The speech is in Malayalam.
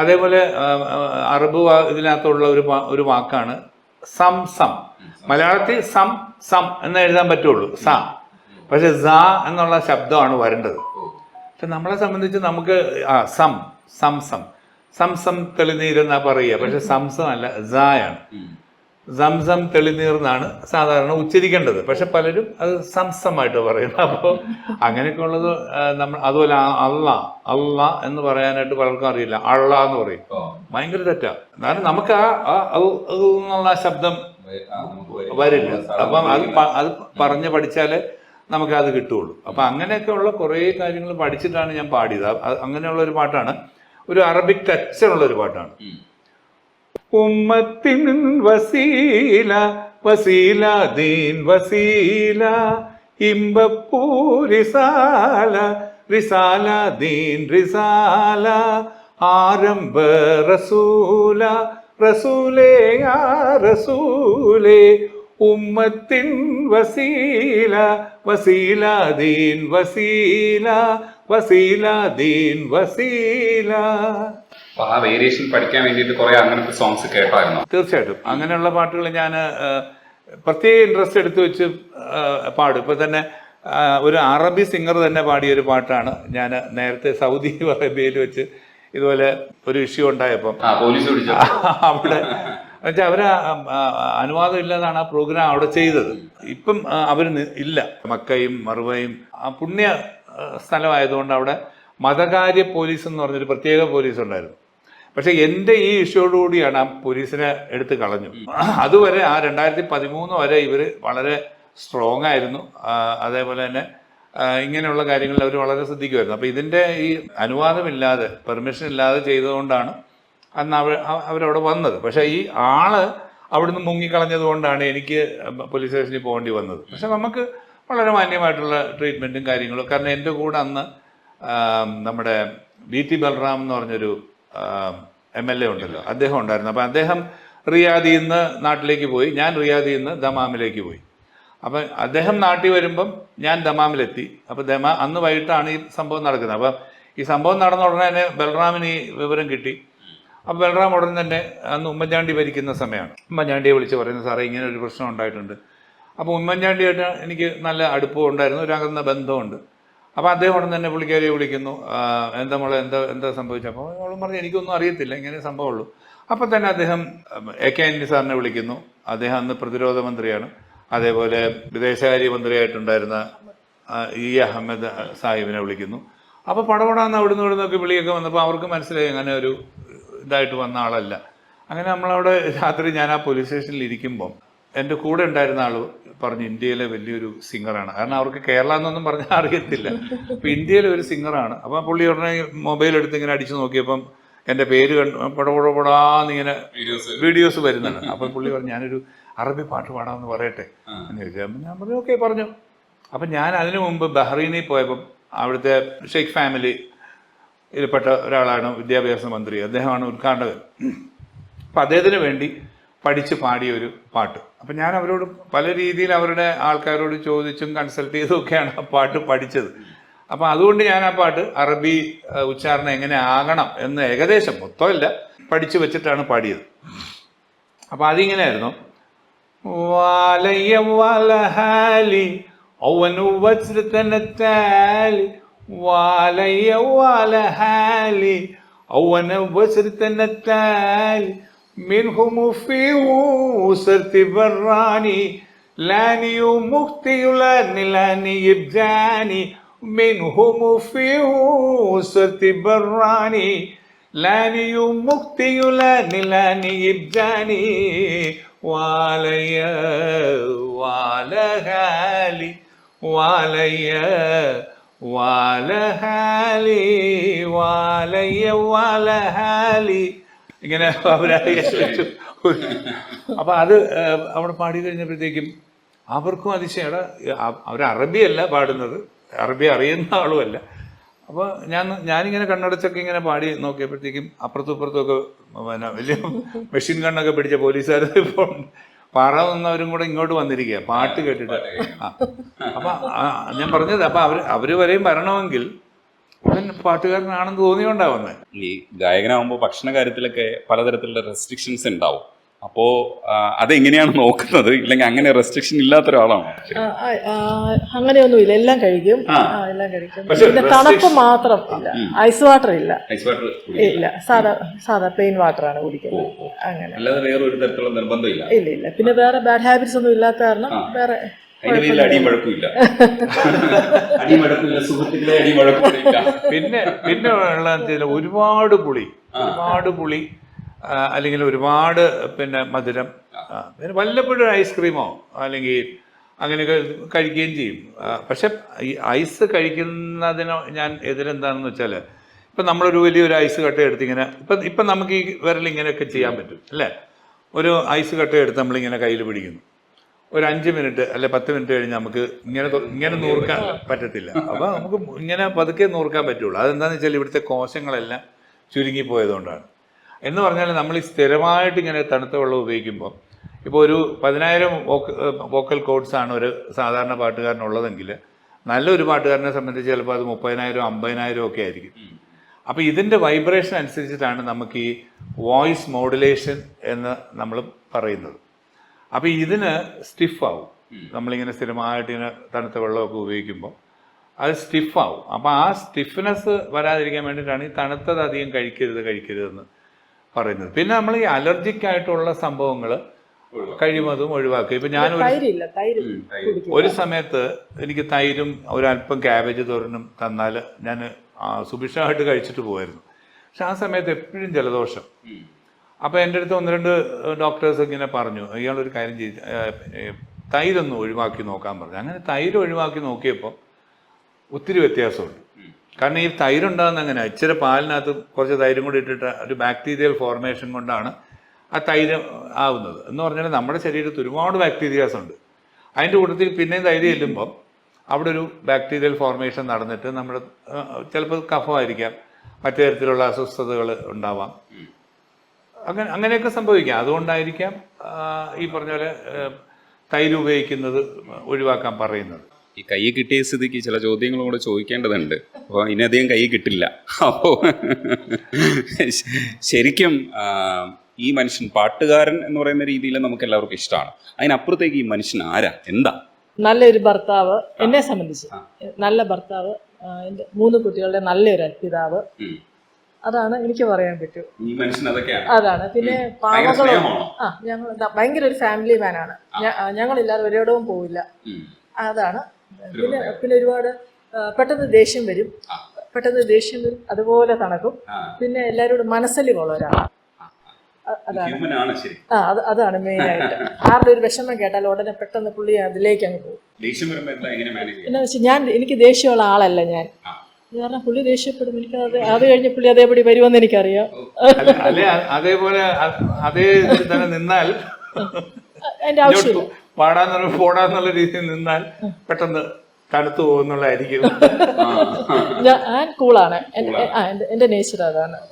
അതേപോലെ അറബ് ഇതിനകത്തുള്ള ഒരു വാക്കാണ് സം സം. മലയാളത്തിൽ സം സം എന്ന് എഴുതാൻ പറ്റുള്ളൂ, സ. പക്ഷെ സ എന്നുള്ള ശബ്ദമാണ് വരേണ്ടത്. പക്ഷെ നമ്മളെ സംബന്ധിച്ച് നമുക്ക് സം സം സം സം സം തെളിനീരെന്നാ പറയുക. പക്ഷെ സംസം അല്ല, സായാണ്. സംസം തെളിനീർ എന്നാണ് സാധാരണ ഉച്ചരിക്കേണ്ടത്. പക്ഷെ പലരും അത് സംസമായിട്ട് പറയുന്നത്. അപ്പോൾ അങ്ങനെയൊക്കെ ഉള്ളത് നമ്മൾ അതുപോലെ അള്ള അള്ള എന്ന് പറയാനായിട്ട് പലർക്കും അറിയില്ല, അള്ള എന്ന് പറയും. ഭയങ്കര തെറ്റാ. കാരണം നമുക്ക് എന്നുള്ള ശബ്ദം വരില്ല. അപ്പം അത് പറഞ്ഞ് പഠിച്ചാലേ നമുക്കത് കിട്ടുള്ളൂ. അപ്പം അങ്ങനെയൊക്കെ ഉള്ള കുറേ കാര്യങ്ങൾ പഠിച്ചിട്ടാണ് ഞാൻ പാടിയത്. അങ്ങനെയുള്ള ഒരു പാട്ടാണ്, ഒരു അറബിക് ടച്ചുള്ള ഒരു പാട്ടാണ്. ഉമ്മത്തിൻ വസീല വസീല ദീൻ വസീല ഇമ്പപ്പൂ റിസാല റിസാല ദീൻ റിസാല ആരംഭ റസൂല റസൂലേ യാ റസൂലേ ഉമ്മത്തിൻ വസീല വസീല ദീൻ വസീല വസീല ദീൻ വസീല. ആ വേരിയേഷൻ പഠിക്കാൻ വേണ്ടിയിട്ട് കുറെ അങ്ങനത്തെ സോങ്സ് കേട്ടായിരുന്നു. തീർച്ചയായിട്ടും അങ്ങനെയുള്ള പാട്ടുകൾ ഞാൻ പ്രത്യേക ഇൻട്രസ്റ്റ് എടുത്തു വെച്ച് പാടും. ഇപ്പൊ തന്നെ ഒരു അറബി സിംഗർ തന്നെ പാടിയ ഒരു പാട്ടാണ് ഞാൻ നേരത്തെ സൗദി അറേബ്യയിൽ വെച്ച് ഇതുപോലെ ഒരു ഇഷ്യൂ ഉണ്ടായപ്പം അവിടെ എന്നുവെച്ചാൽ അവര് അനുവാദം ഇല്ലാതാണ് ആ പ്രോഗ്രാം അവിടെ ചെയ്തത്. ഇപ്പം അവർ ഇല്ല. മക്കയും മറുവയും പുണ്യ സ്ഥലമായതുകൊണ്ട് അവിടെ മതകാര്യ പോലീസ് എന്ന് പറഞ്ഞൊരു പ്രത്യേക പോലീസ് ഉണ്ടായിരുന്നു. പക്ഷെ എൻ്റെ ഈ ഇഷ്യോടുകൂടിയാണ് ആ പോലീസിനെ എടുത്ത് കളഞ്ഞു. അതുവരെ ആ 2013 വരെ ഇവർ വളരെ സ്ട്രോങ് ആയിരുന്നു. അതേപോലെ തന്നെ ഇങ്ങനെയുള്ള കാര്യങ്ങളിൽ അവർ വളരെ ശ്രദ്ധിക്കുമായിരുന്നു. അപ്പോൾ ഇതിൻ്റെ ഈ അനുവാദമില്ലാതെ പെർമിഷൻ ഇല്ലാതെ ചെയ്തുകൊണ്ടാണ് അന്ന് അവരവിടെ വന്നത്. പക്ഷേ ഈ ആള് അവിടുന്ന് മുങ്ങിക്കളഞ്ഞത് കൊണ്ടാണ് എനിക്ക് പോലീസ് സ്റ്റേഷനിൽ പോകേണ്ടി വന്നത്. പക്ഷെ നമുക്ക് വളരെ മാന്യമായിട്ടുള്ള ട്രീറ്റ്മെൻറ്റും കാര്യങ്ങളും. കാരണം എൻ്റെ കൂടെ അന്ന് നമ്മുടെ BT ബൽറാം എന്ന് പറഞ്ഞൊരു MLA ഉണ്ടല്ലോ, അദ്ദേഹം ഉണ്ടായിരുന്നു. അപ്പം അദ്ദേഹം റിയാദിൽ നിന്ന് നാട്ടിലേക്ക് പോയി, ഞാൻ റിയാദിൽ നിന്ന് ദമാമിലേക്ക് പോയി. അപ്പം അദ്ദേഹം നാട്ടിൽ വരുമ്പം ഞാൻ ദമാമിലെത്തി. അപ്പം അന്ന് വൈകിട്ടാണ് ഈ സംഭവം നടക്കുന്നത്. അപ്പം ഈ സംഭവം നടന്ന ഉടനെ തന്നെ ബൽറാമിന് ഈ വിവരം കിട്ടി. അപ്പം ബൽറാം ഉടൻ തന്നെ അന്ന് ഉമ്മൻചാണ്ടി ഭരിക്കുന്ന സമയമാണ്. ഉമ്മൻചാണ്ടിയെ വിളിച്ച് പറയുന്നത്, സാറേ ഇങ്ങനെ ഒരു പ്രശ്നം ഉണ്ടായിട്ടുണ്ട്. അപ്പോൾ ഉമ്മൻചാണ്ടിയായിട്ട് എനിക്ക് നല്ല അടുപ്പം ഉണ്ടായിരുന്നു, ഒരു അകന്ന ബന്ധമുണ്ട്. അപ്പോൾ അദ്ദേഹം ഉടൻ തന്നെ പുള്ളിക്കാരിയെ വിളിക്കുന്നു. എന്താ മോളെ എന്താ സംഭവിച്ചത്? അപ്പോൾ അവളും പറഞ്ഞു എനിക്കൊന്നും അറിയത്തില്ല, ഇങ്ങനെ സംഭവമുള്ളൂ. അപ്പം തന്നെ അദ്ദേഹം AK ആന്റണി സാറിനെ വിളിക്കുന്നു. അദ്ദേഹം അന്ന് പ്രതിരോധ മന്ത്രിയാണ്. അതേപോലെ വിദേശകാര്യ മന്ത്രിയായിട്ടുണ്ടായിരുന്ന E അഹമ്മദ് സാഹിബിനെ വിളിക്കുന്നു. അപ്പോൾ പടപടാന്ന് ഇവിടുന്നൊക്കെ വിളിയൊക്കെ വന്നപ്പോൾ അവർക്ക് മനസ്സിലായി അങ്ങനെ ഒരു ഇതായിട്ട് വന്ന ആളല്ല. അങ്ങനെ നമ്മളവിടെ രാത്രി ഞാൻ ആ പോലീസ് സ്റ്റേഷനിൽ ഇരിക്കുമ്പം എൻ്റെ കൂടെ ഉണ്ടായിരുന്ന ആൾ പറഞ്ഞു ഇന്ത്യയിലെ വലിയൊരു സിംഗറാണ്. കാരണം അവർക്ക് കേരള എന്നൊന്നും പറഞ്ഞാൽ അറിയത്തില്ല. അപ്പം ഇന്ത്യയിലെ ഒരു സിംഗറാണ്. അപ്പം പുള്ളി ഉടനെ മൊബൈൽ എടുത്ത് ഇങ്ങനെ അടിച്ചു നോക്കിയപ്പം എൻ്റെ പേര് പടപടാന്നിങ്ങനെ വീഡിയോസ് വരുന്നുണ്ട്. അപ്പം പുള്ളി പറഞ്ഞു ഞാനൊരു അറബി പാട്ട് പാടാമെന്ന് പറയട്ടെ എന്ന് ചോദിച്ചാൽ ഞാൻ പറഞ്ഞു ഓക്കെ പറഞ്ഞു. അപ്പം ഞാൻ അതിനു മുമ്പ് ബഹ്റൈനിൽ പോയപ്പം അവിടുത്തെ ഷെയ്ഖ് ഫാമിലി ഇതിൽപ്പെട്ട ഒരാളാണ് വിദ്യാഭ്യാസ മന്ത്രി, അദ്ദേഹമാണ് ഉദ്ഘാടകൻ. അപ്പം അദ്ദേഹത്തിന് വേണ്ടി പഠിച്ച് പാടിയ ഒരു പാട്ട്. അപ്പം ഞാൻ അവരോട് പല രീതിയിൽ അവരുടെ ആൾക്കാരോട് ചോദിച്ചും കൺസൾട്ട് ചെയ്തും ഒക്കെയാണ് ആ പാട്ട് പഠിച്ചത്. അപ്പം അതുകൊണ്ട് ഞാൻ ആ പാട്ട് അറബി ഉച്ചാരണം എങ്ങനെ ആകണം എന്ന് ഏകദേശം മൊത്തമല്ല പഠിച്ചു വെച്ചിട്ടാണ് പാടിയത്. അപ്പം അതിങ്ങനെയായിരുന്നു. വാലയ്യ വാലഹാലി ഔവനു വജ്രതനത്താലി വാലയ്യ വാലഹാലി ഔവന വജ്രതനത്താലി منهم في وسرت براني لاني ومختي لاني يبجاني منهم في وسرت براني لاني ومختي لاني يبجاني وعليا وعلى هالي وعليا وعلى هالي وعليا وعلى هالي ഇങ്ങനെ അവരായിട്ട്. അപ്പം അത് അവിടെ പാടി കഴിഞ്ഞപ്പോഴത്തേക്കും അവർക്കും അതിശയാണ്. അവർ അറബിയല്ല പാടുന്നത്, അറബി അറിയുന്ന ആളുമല്ല. അപ്പോൾ ഞാനിങ്ങനെ കണ്ണടച്ചൊക്കെ ഇങ്ങനെ പാടി നോക്കിയപ്പോഴത്തേക്കും അപ്പുറത്തും ഇപ്പുറത്തുമൊക്കെ പിന്നെ വലിയ മെഷീൻ ഗണ്ണൊക്കെ പിടിച്ച പോലീസുകാർ ഇപ്പോൾ പാറാൻ നിന്നവരും കൂടെ ഇങ്ങോട്ട് വന്നിരിക്കുക പാട്ട് കേട്ടിട്ട്. അപ്പം ഞാൻ പറഞ്ഞത് അപ്പം അവർ വരെയും വരണമെങ്കിൽ അവൻ പാട്ടുകാരനാണെന്ന് തോന്നിയോണ്ടാവുന്നത്. ഈ ഗായകനാകുമ്പോൾ ഭക്ഷണ കാര്യത്തിലൊക്കെ പലതരത്തിലുള്ള റെസ്ട്രിക്ഷൻസ് ഉണ്ടാവും. അപ്പോ അതെങ്ങനെയാണ് നോക്കുന്നത്? ഇല്ലെങ്കിൽ അങ്ങനെ റെസ്ട്രിക്ഷൻ ഇല്ലാത്ത ഒരാളാണോ? അങ്ങനെയൊന്നുമില്ല, എല്ലാം കഴിക്കും. എല്ലാം കഴിക്കും. പിന്നെ തണുപ്പ് മാത്രം ഇല്ല, ഐസ് വാട്ടർ ഇല്ല. ഐസ് വാട്ടർ ഇല്ല, സാധാ പ്ലെയിൻ വാട്ടർ ആണ് കുടിക്കുന്നത്. അങ്ങനെ അല്ലാതെ വേറെ ഒരു തരത്തിലുള്ള നിർബന്ധമില്ല. ഇല്ല. പിന്നെ വേറെ ബാഡ് ഹാബിറ്റ്സ് ഒന്നും ഇല്ലാത്ത കാരണം വേറെ അടിയും വഴക്കുമില്ല. അടിയും വഴക്കുമില്ല, സുഹൃത്തുക്കളെ അടിയും വഴക്കുമില്ല. പിന്നെ ഉള്ള ഒരുപാട് പുളി അല്ലെങ്കിൽ ഒരുപാട് പിന്നെ മധുരം, പിന്നെ വല്ലപ്പോഴും ഐസ്ക്രീമോ അല്ലെങ്കിൽ അങ്ങനെയൊക്കെ കഴിക്കുകയും ചെയ്യും. പക്ഷെ ഈ ഐസ് കഴിക്കുന്നതിന് ഞാൻ എതിരെന്താണെന്ന് വെച്ചാൽ, ഇപ്പം നമ്മളൊരു വലിയൊരു ഐസ് കട്ട എടുത്ത് ഇങ്ങനെ ഇപ്പം നമുക്ക് ഈ വിരലിങ്ങനെയൊക്കെ ചെയ്യാൻ പറ്റും അല്ലേ? ഒരു ഐസ് കട്ട എടുത്ത് നമ്മളിങ്ങനെ കയ്യിൽ പിടിക്കുന്നു, ഒരു 5 മിനിറ്റ് അല്ലെ 10 മിനിറ്റ് കഴിഞ്ഞ് നമുക്ക് ഇങ്ങനെ നൂർക്കാൻ പറ്റത്തില്ല. അപ്പോൾ നമുക്ക് ഇങ്ങനെ പതുക്കെ നൂർക്കാൻ പറ്റുള്ളൂ. അതെന്താണെന്ന് വെച്ചാൽ ഇവിടുത്തെ കോശങ്ങളെല്ലാം ചുരുങ്ങിപ്പോയതുകൊണ്ടാണ്. എന്ന് പറഞ്ഞാൽ നമ്മൾ ഈ സ്ഥിരമായിട്ട് ഇങ്ങനെ തണുത്ത വെള്ളം ഉപയോഗിക്കുമ്പോൾ, ഇപ്പോൾ ഒരു 10,000 വോക്കൽ കോഡ്സ് ആണ് ഒരു സാധാരണ പാട്ടുകാരനുള്ളതെങ്കിൽ, നല്ലൊരു പാട്ടുകാരനെ സംബന്ധിച്ച് ചിലപ്പോൾ അത് 30,000 50,000 ഒക്കെ ആയിരിക്കും. അപ്പോൾ ഇതിൻ്റെ വൈബ്രേഷൻ അനുസരിച്ചിട്ടാണ് നമുക്ക് ഈ വോയിസ് മോഡുലേഷൻ എന്ന് നമ്മൾ പറയുന്നത്. അപ്പോൾ ഇതിന് സ്റ്റിഫാവും. നമ്മളിങ്ങനെ സ്ഥിരമായിട്ട് ഇങ്ങനെ തണുത്ത വെള്ളമൊക്കെ ഉപയോഗിക്കുമ്പോൾ അത് സ്റ്റിഫാവും. അപ്പോൾ ആ സ്റ്റിഫ്നെസ് വരാതിരിക്കാൻ വേണ്ടിയിട്ടാണ് ഈ തണുത്തത് അധികം കഴിക്കരുതെന്ന് പറയുന്നത്. പിന്നെ നമ്മൾ ഈ അലർജിക് ആയിട്ടുള്ള സംഭവങ്ങൾ കഴിയുന്നതും ഒഴിവാക്കുക. ഇപ്പം ഞാൻ ഒരു സമയത്ത് എനിക്ക് തൈരും ഒരല്പം ക്യാബേജ് തോരനും തന്നാൽ ഞാൻ സുഭിക്ഷമായിട്ട് കഴിച്ചിട്ട് പോകായിരുന്നു. പക്ഷെ ആ സമയത്ത് എപ്പോഴും ജലദോഷം. അപ്പോൾ എൻ്റെ അടുത്ത് 1-2 ഡോക്ടേഴ്സ് ഇങ്ങനെ പറഞ്ഞു, ഇയാളൊരു കാര്യം ചെയ്ത് തൈരൊന്ന് ഒഴിവാക്കി നോക്കാൻ പറഞ്ഞു. അങ്ങനെ തൈര് ഒഴിവാക്കി നോക്കിയപ്പോൾ ഒത്തിരി വ്യത്യാസമുണ്ട്. കാരണം ഈ തൈരുണ്ടാകുന്ന അങ്ങനെ ഇച്ചിരി പാലിനകത്ത് കുറച്ച് തൈരും കൂടി ഇട്ടിട്ട് ഒരു ബാക്ടീരിയൽ ഫോർമേഷൻ കൊണ്ടാണ് ആ തൈര് ആവുന്നത്. എന്ന് പറഞ്ഞാൽ നമ്മുടെ ശരീരത്തിൽ ഒരുപാട് ബാക്ടീരിയാസ് ഉണ്ട്. അതിൻ്റെ കൂട്ടത്തിൽ പിന്നെയും തൈര് ചെല്ലുമ്പം അവിടെ ഒരു ബാക്ടീരിയൽ ഫോർമേഷൻ നടന്നിട്ട് നമ്മുടെ ചിലപ്പോൾ കഫമായിരിക്കാം, മറ്റു തരത്തിലുള്ള അസ്വസ്ഥതകൾ ഉണ്ടാവാം, അങ്ങനെയൊക്കെ സംഭവിക്കാം. അതുകൊണ്ടായിരിക്കാം ഈ പറഞ്ഞ പോലെ തൈര് ഉപയോഗിക്കുന്നത് ഒഴിവാക്കാൻ പറയുന്നത്. ഈ കൈ കിട്ടിയ സ്ഥിതിക്ക് ചില ചോദ്യങ്ങളും കൂടെ ചോദിക്കേണ്ടതുണ്ട്. അപ്പോൾ ഇനിയധികം കൈ കിട്ടില്ല. അപ്പോൾ ശരിക്കും ഈ മനുഷ്യൻ പാട്ടുകാരൻ എന്ന് പറയുന്ന രീതിയിൽ നമുക്ക് എല്ലാവർക്കും ഇഷ്ടമാണ്. അതിനപ്പുറത്തേക്ക് ഈ മനുഷ്യൻ ആരാ, എന്താ? നല്ലൊരു ഭർത്താവ്, എന്നെ സംബന്ധിച്ച് നല്ല ഭർത്താവ്, എൻ്റെ 3 കുട്ടികളുടെ നല്ലൊരു പിതാവ്. അതാണ് എനിക്ക് പറയാൻ പറ്റൂ. അതാണ്. പിന്നെ പാവങ്ങളും ഞങ്ങൾ ഭയങ്കര ഒരു ഫാമിലി മാനാണ്. ഞങ്ങളില്ലാതെ ഒരിടവും പോവില്ല. അതാണ്. പിന്നെ ഒരുപാട് പെട്ടെന്ന് ദേഷ്യം വരും, അതുപോലെ തണുക്കും. പിന്നെ എല്ലാവരോടും മനസ്സലിവുള്ള ഒരാളാണ്. അതാണ് മെയിൻ ആയിട്ട്. ആരുടെ ഒരു വിഷമം കേട്ടാൽ ഉടനെ പെട്ടെന്ന് പുള്ളി അതിലേക്ക് അങ്ങ് പോകും. എന്നാ വെച്ചാൽ എനിക്ക് ദേഷ്യമുള്ള ആളല്ല ഞാൻ. കാരണം പുള്ളി ദേഷ്യപ്പെടും, എനിക്ക് അത് കഴിഞ്ഞ് പുള്ളി അതേപടി വരുമെന്ന് എനിക്കറിയാം. അതേപോലെ അതേ തന്നെ നിന്നാൽ അതിന്റെ ആവശ്യമില്ല. പോടാന്നുള്ള രീതിയിൽ നിന്നാൽ പെട്ടെന്ന് തണുത്തു പോകുന്നുള്ളതായിരിക്കും. ഞാൻ കൂളാണ്, എന്റെ നേച്ചർ അതാണ്.